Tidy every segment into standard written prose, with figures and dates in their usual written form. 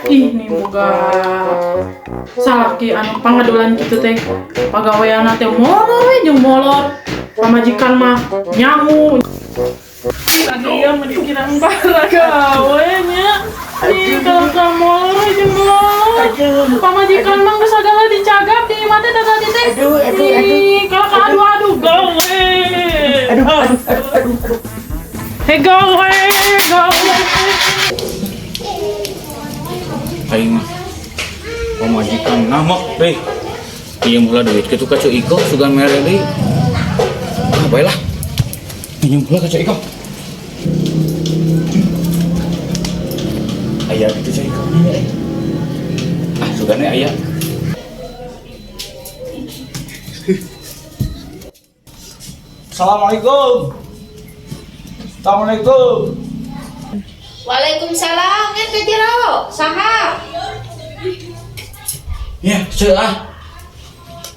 Ih, nih boga salaki anu pangadulan gitu teh. Pagaweana teh molor we jeung molor. Pamajikan mah nyamu. Dia mendikirang bara gawe nya. Ih, kalau ka molor we jeung molor. Pamajikan mah geus sagala dicagap di mata tadi teh. Ih, kalau ka adu gawe. Hei gawe. Aing mah pamajikan namak deh. Ieu mula duit kitu ka Ceu Iko sugan mere deui. Ah bae lah. Pinjem heula ka Ceu Iko. Aya kitu Ceu Iko. Ah sugan we aya. Assalamualaikum. Assalamualaikum. Waalaikumsalam, ngan kejero, saha? Ya, Ceu ah.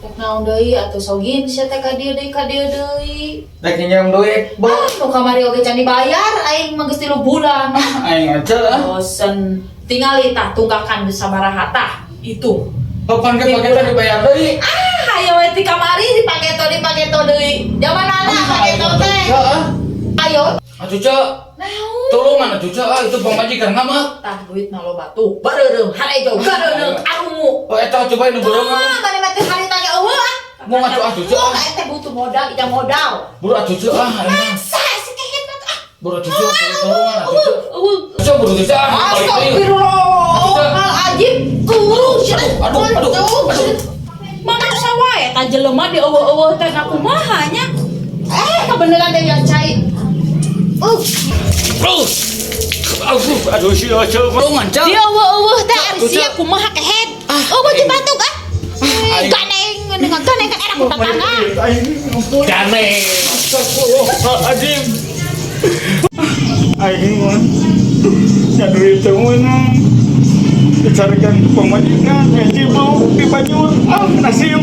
Rek naon deui atuh sogin sia teh ka dieu deui. Rek nyinjem duit, Bu. Nu kamari oge can dibayar, aing mah geus 3 bulan. Aing Ceu ah. Bosen. Tingali tah tunggakan sabaraha tah. Itu. Kapan ke paketan dibayar deui? Hayo we ti kamari dipaketo deui. Jamanana paketo teh. Ceu ah. Ayo. Atuh Ceu. Naon? Tolongan atuh Ceu ah, itu pamajikan mah. Tah duit na loba tuh. Bareureuh, harejo, bareureuh, arungu. Oh eta coba nu borong mah. Bari mati harita ge eueuh ah. Mau atuh atuh Ceu ah. Teh butuh modal, ida modal. Buru atuh Ceu ah. Masa sih kehet mah ah. Buru atuh Ceu tolongan atuh Ceu. Eueuh. Ceu buru Ceu ah. Astagfirullahaladzim. Aduh. Mana sawae ta jelema di eueuh-eueuh teh kumaha nya? Kebeneran deh yang cai. Aduh si Ceu tolongan Ceu. Di eueuh-eueuh teh ari sia kumaha kehet. Baju batuk ah. Ganeng kan era ku tetangga. Ganeng. Astagfirullahaladzim. Aing mah nya duit teh meunang dicarikan pamajikan ngaji bau di Banyur. Ah nasib.